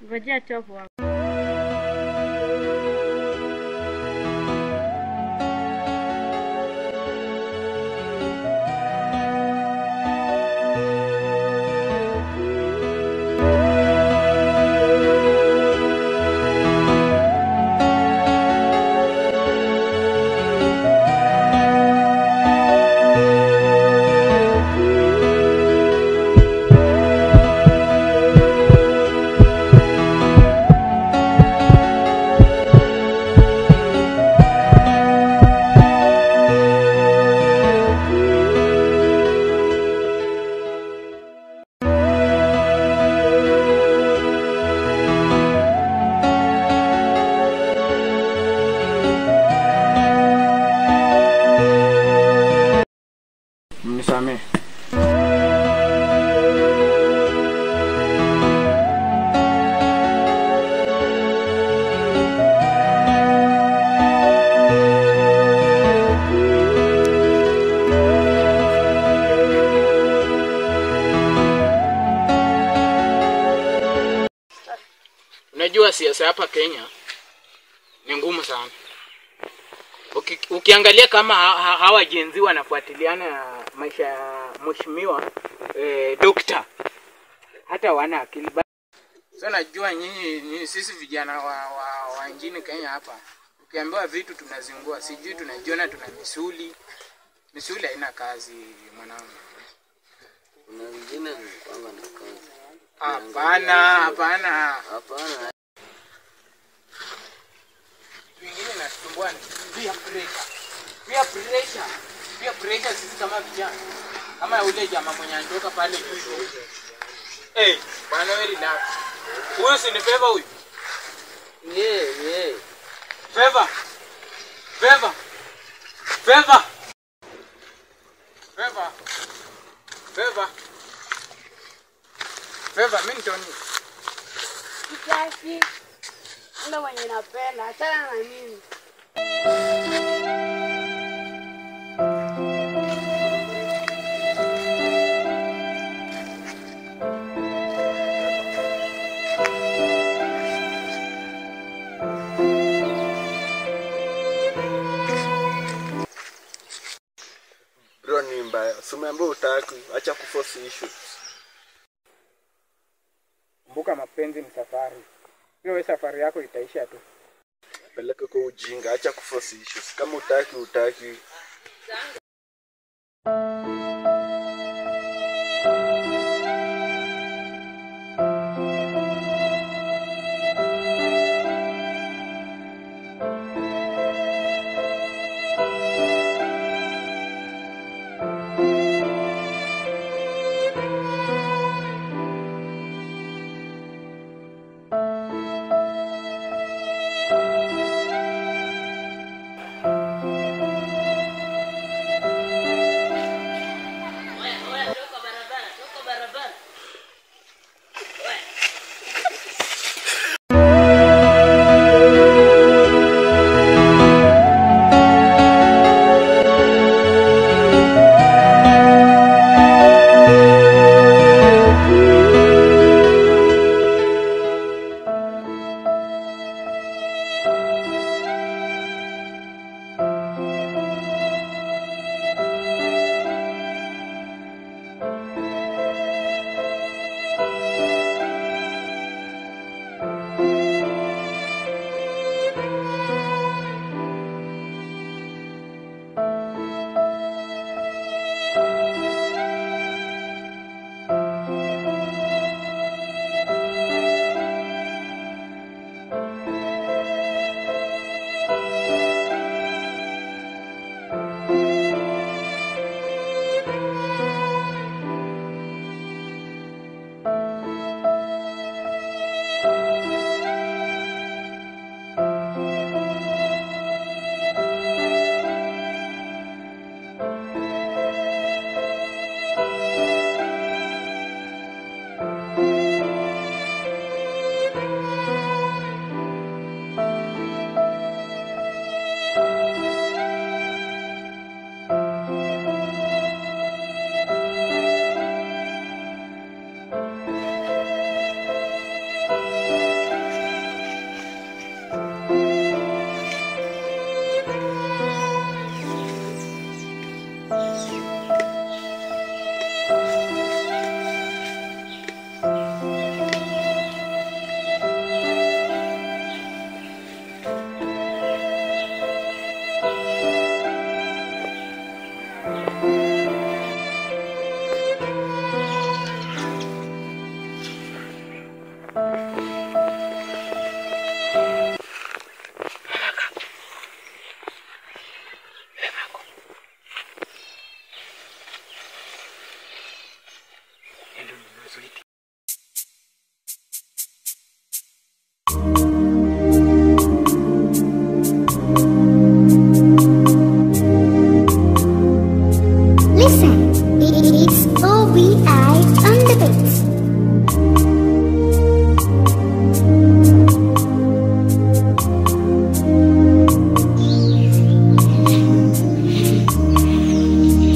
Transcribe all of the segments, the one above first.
Ngojea tofu hapo. Mnisamehe. Unajua siasa hapa Kenya ni ngumu sana. Ukiangalia kama hawa jenzi wanafuatiliana maisha ya mheshimiwa dokta, hata wana akili. So najua nyinyi sisi vijana wa nchini Kenya hapa, ukiambiwa vitu tunazingua, sijui tunajiona tuna misuli. Misuli haina kazi mwanangu. Kuna wengine kwamba na kazi. Hapana. Wengine natumbua ni peer pressure sisi kama vijana. Kama yule jamaa mwenye anatoka pale juu. Bana wewe relax. Huyu si ni Favor huyu? Yeah. Favor, mimi nitoni. Kiasi. Ndio mwenye napenda, achana na mimi. Bro ni mbaya. Usimeambia utaki, acha kuforce issues. Kumbuka mapenzi ni safari. Hiyo safari yako itaisha tu. Peleka kwa ujinga, acha kuforce issues. Kama utaki. Listen, it's OBI on the beats.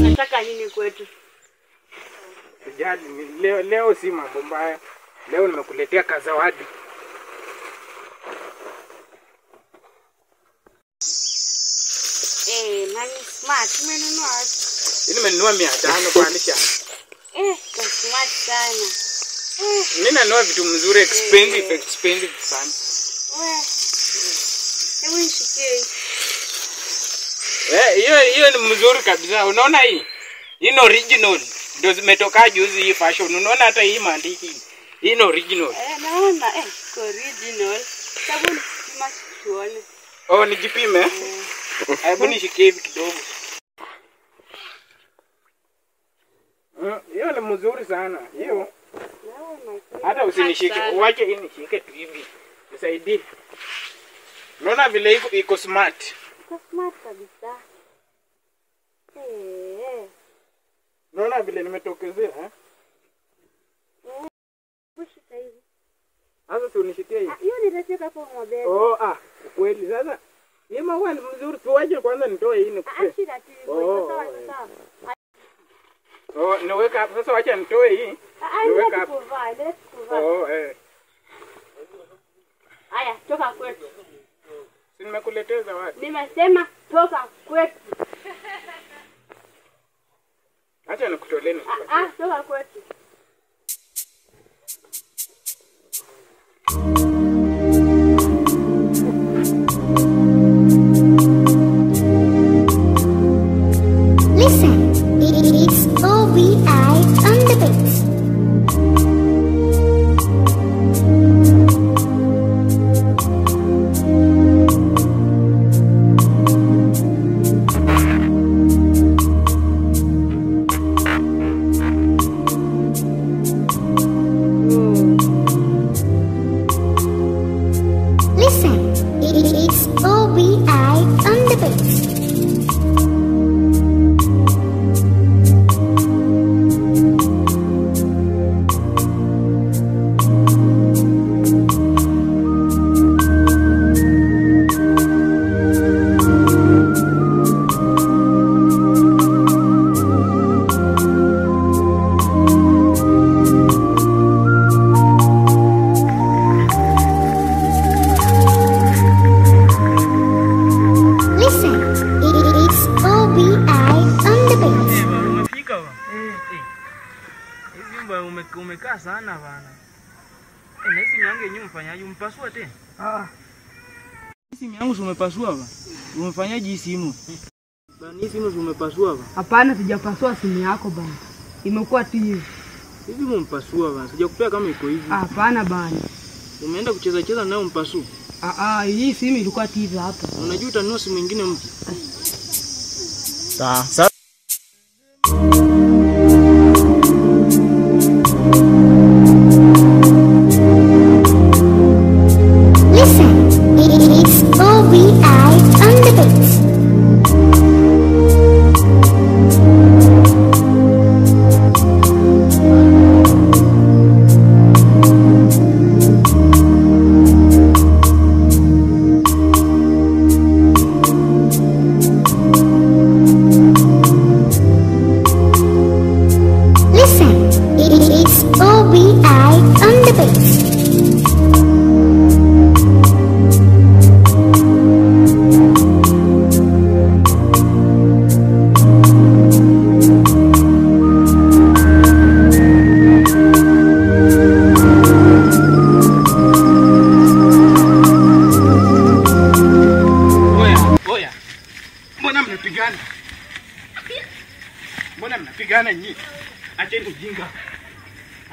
Nataka nini kwetu? Sijali, leo si mambo mbaya. Leo nimekuletea kazawadi. Nani smart umenunua wapi? Hii nimenunua 500 kwa Alisha. Kwa smart sana. Mimi nanunua vitu mzuri expensive sana. Hebu nishikie. Hiyo ni mzuri kabisa. Unaona hii? Hii ni original. Ndio zimetoka juzi hii fashion. Unaona hata hii maandiki. Hii ni original. Naona original. Sababu ni smart tuone. Oh, nijipime. Hebu nishikie hivi kidogo. Hiyo ni mzuri sana. Hiyo. Hata usinishike. Uache hii nishike tu hivi. Nisaidie. Unaona vile iko smart. Iko smart kabisa. Unaona vile nimetokezea, Kushika hivi. Sasa si unishikie hivi. Hiyo nitacheka kwa mabega. Kweli sasa. Hii maua ni mzuri. Tuache kwanza nitoe hii nikupe. Shida tu hivyo. Sawa. Niweka hapa sasa, acha nitoe hii. Niweka hapa. Let's kuvaa. Haya, toka kwetu. Si nimekuletea zawadi. Nimesema toka kwetu. Acha nikutolee ni. Toka kwetu. Listen, it's OBI on the beats. Listen, it's OBI on the beats. Listen, it's OBI on the beats. Umefika ba? Hivi mbona umekaa sana bana? Na hizi miangu yenyewe umfanyaje? Umpasua tena? Hizi miangu umepasua ba? Umfanyaje hii simu? Bana hii simu umepasua ba? Hapana, sijapasua simu yako bana. Imekuwa tu hivi. Hivi umpasua bana? Sijakupea kama iko hivi. Hapana bana. Umeenda kucheza nayo umpasu? Hii simu ilikuwa tu hivi hapa. Unajua utanunua simu nyingine mpya. Sawa. Listen, it's OBI on the beats. Mbona mnapigana nyinyi? Acheni ujinga.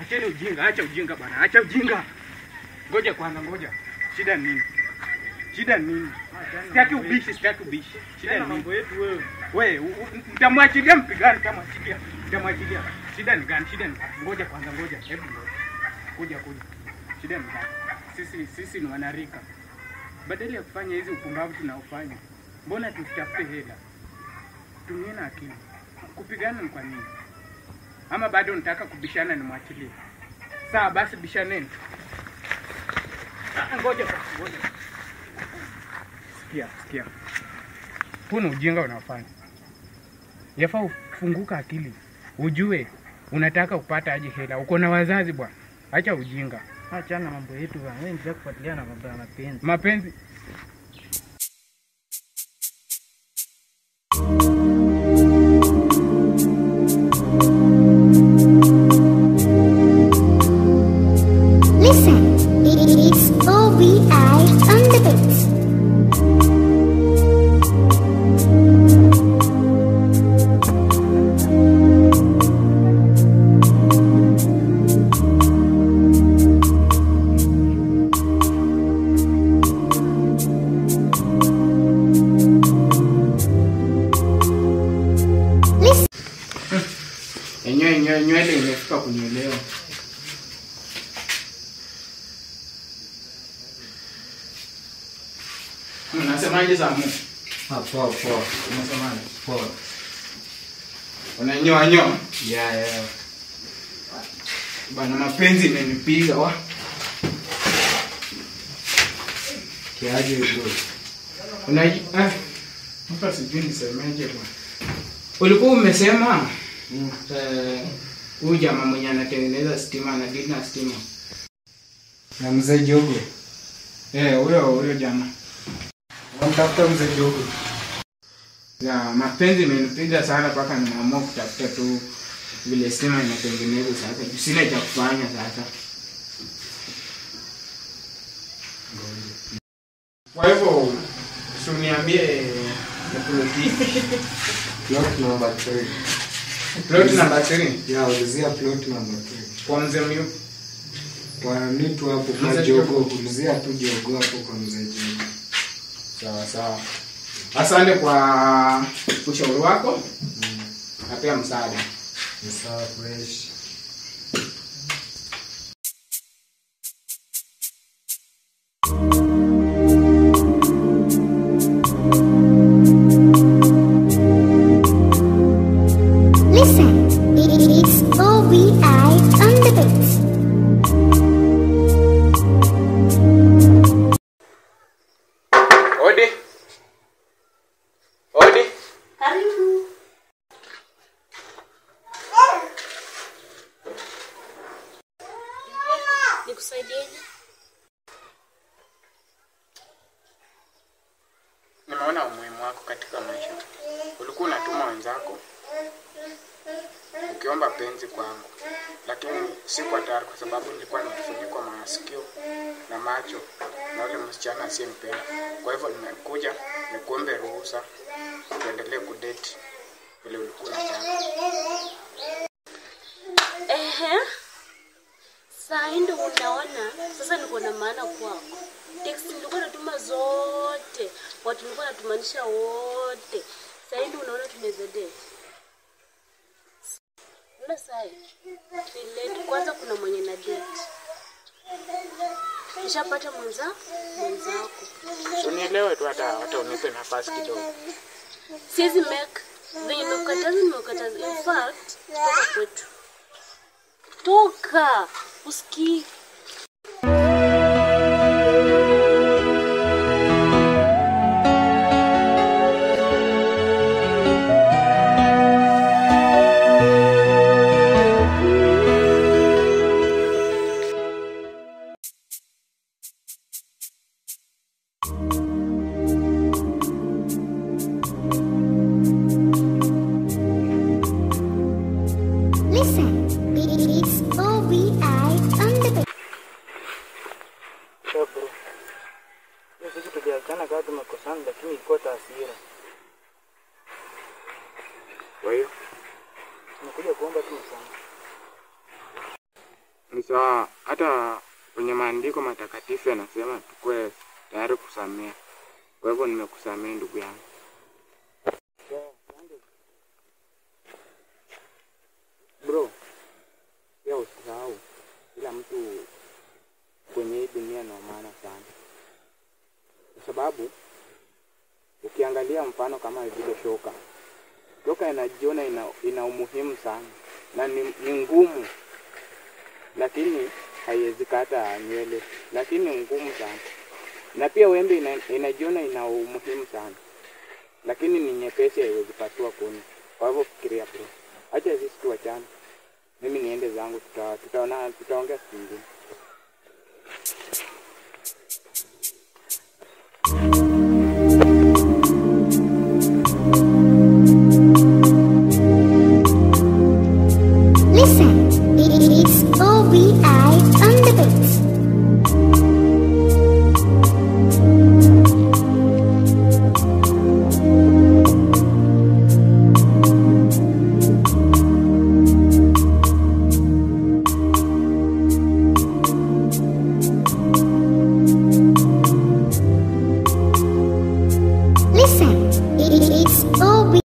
Acheni ujinga, acha ujinga bwana. Acha ujinga. Ngoja kwanza, ngoja. Shida nini? Shida nini? Sitaki ubishi, sitaki ubishi. Shida ni mambo yetu wewe. Wewe mtamwachilia mpigane kama achilia. Mtamwachilia. Shida ni gani? Shida ni gani? Ngoja kwanza, ngoja. Hebu ngoja. Kuja. Shida ni gani? Sisi ni wanarika. Badala ya kufanya hizi upumbavu tunaofanya, mbona tusitafute hela? Tumieni akili. Kupigana ni kwa nini? Ama bado nataka kubishana nimwachilie? Sawa basi bishaneni. Ngoja. Sikia. Kuna ujinga unafanya. Yafaa ufunguka akili. Ujue unataka kupata aje hela. Uko na wazazi bwana. Acha ujinga. Achana mambo yetu bwana. Wewe ndio kufuatilia na mambo ya mapenzi. Mapenzi. Listen, it's OBI on the beats. Nywele imefika kunielewa. Unasemaje Samu? Poa. Unasemaje? Poa. Unanyoa? Yeah. Bana mapenzi imenipiga wa. Kiaje bro? Hapa sijui nisemeje bwana. Ulikuwa umesema huyu jamaa mwenye anatengeneza stima na dina stima. Na mzee Jogo. Huyo jamaa. Unamtafuta mzee Jogo? Ya mapenzi imenipiga sana mpaka nimeamua kutafuta tu vile stima inatengenezwa sasa. Sina cha kufanya sasa. Kwa hivyo usiniambie Plot number 3. plot number 3. Yeah, ulizia plot number 3. Kwa mzee myu. Kwa nitu hapo kwa Jogo, ulizia tu Jogo hapo kwa mzee Jogo. Sawa. Asante kwa ushauri wako. Na pia msaada. Ni sawa fresh. Listen, it's OBI on the beats. Odi. Karibu. Nikusaidieje? Nimeona umuhimu wako katika maisha. Ulikuwa unatuma wenzako ukiomba penzi kwangu, lakini sikuwa tayari kwa sababu nilikuwa nimefunikwa masikio na macho na yule msichana asiyempenda. Kwa hivyo nimekuja nikuombe ruhusa tuendelee kudate vile ulikuwa unataka. Saa hii ndio unaona sasa niko na maana kwako. Text nilikuwa natuma zote. Watu nilikuwa natumanisha wote. Saa hii ndio unaona tumeza date. Mbona saa hii? Ile kwanza kuna mwenye na date. Nishapata mwenzako. Unielewe tu hata unipe nafasi kidogo. Siwezi make venye nimekataza. In fact, toka kwetu. Toka. Usikii. Listen, it's OBI on the beats. Bro. Sisi tuliachana kama tumekosana lakini ilikuwa hasira. Kwa hiyo nakuomba tu msamaha. Ni sawa, hata kwenye maandiko matakatifu yanasema tukue tayari kusamea. Kwa hivyo nimekusamea ndugu yangu. Bro, pia usisahau kila mtu kwenye hii dunia na maana sana. Kwa sababu ukiangalia mfano kama vile shoka inajiona ina umuhimu sana na ni ngumu, lakini haiwezi kata nywele, lakini ni ngumu sana. Na pia wembe inajiona ina umuhimu sana, lakini ni nyepesi, haiwezi pasua kuni. Kwa hivyo fikiria bro, acha sisi tuachane, mimi niende zangu, tutaongea siku nyingine. Listen, it's OBI on the beats. Listen, it's OBI.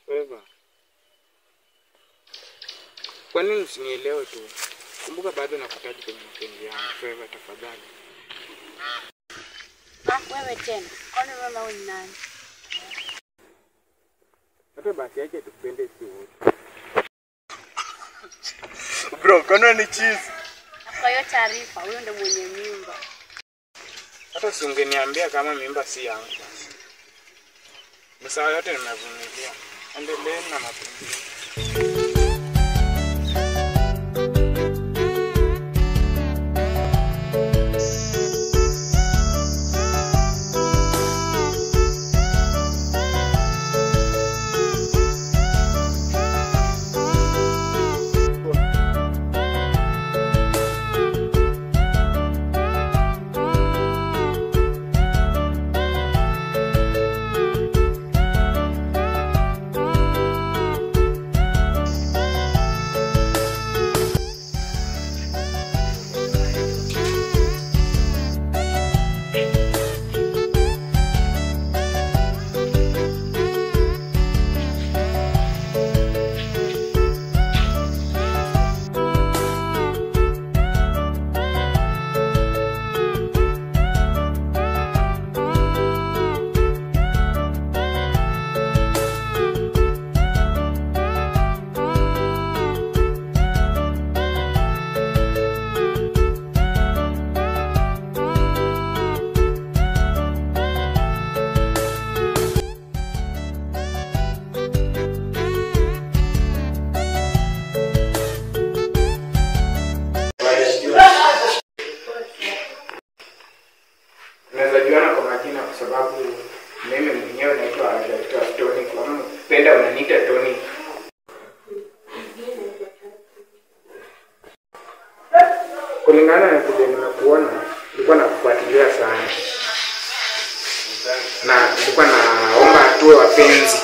Wewe, kwa nini usinielewe tu? Kumbuka bado nakutaji kwenye mapenzi yangu. Wewe tafadhali. Wewe tena. Kwani mama wewe ni nani? Hata basi acha tupende si wote. Bro, kono ni cheese. Kwa hiyo taarifa, huyo ndo mwenye mimba. Hata si ungeniambia kama mimba si yangu basi. Msawa yote nimevumilia. Endeleeni na mapenzi. Sababu mimi mwenyewe naitwa Dr. Tony, kwa maana penda unaniita Tony. Kulingana na vile nimekuona, nilikuwa nakufuatilia sana. Na nilikuwa naomba tuwe wapenzi.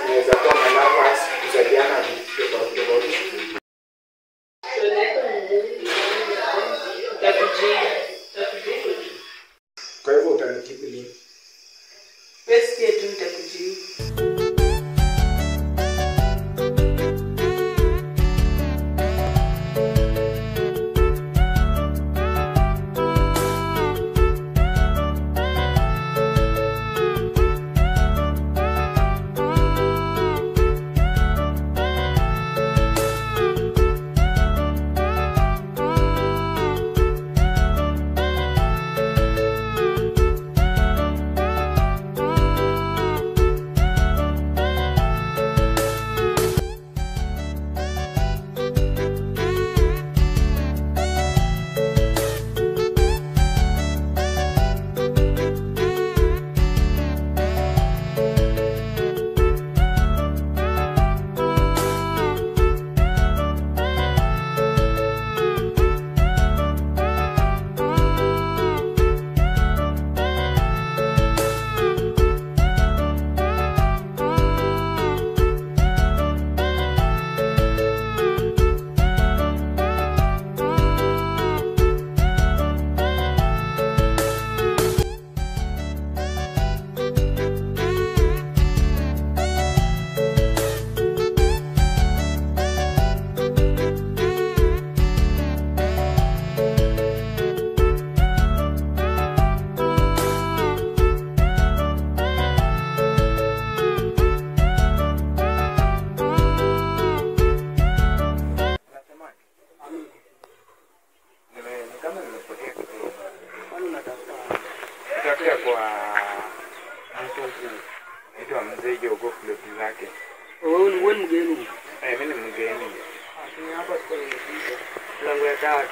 Tunaweza kuwa na lovers, kusaidiana tofauti. Kwa hivyo utanijibu lini? Basi yetu nitakujibu. jogo ploti zake. Wewe ni mgeni. Mimi ni mgeni. Ni hapa kwa nimekuja. Mlango ya tatu.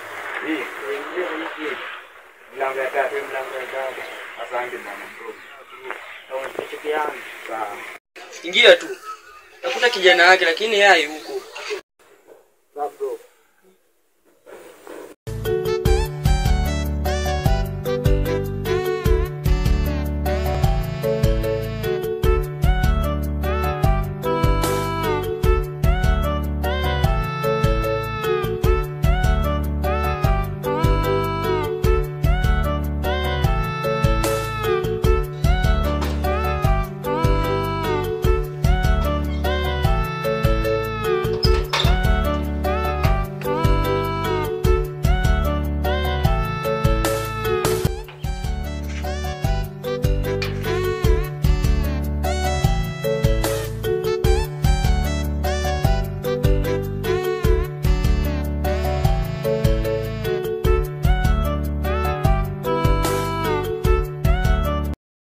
Hii. Ingia kwenye gate. Mlango ya tatu. Mlango ya tatu. Asante bwana bro. Au nicheke yangu. Sawa. Ingia tu. Takuta kijana wake lakini yeye hayupo.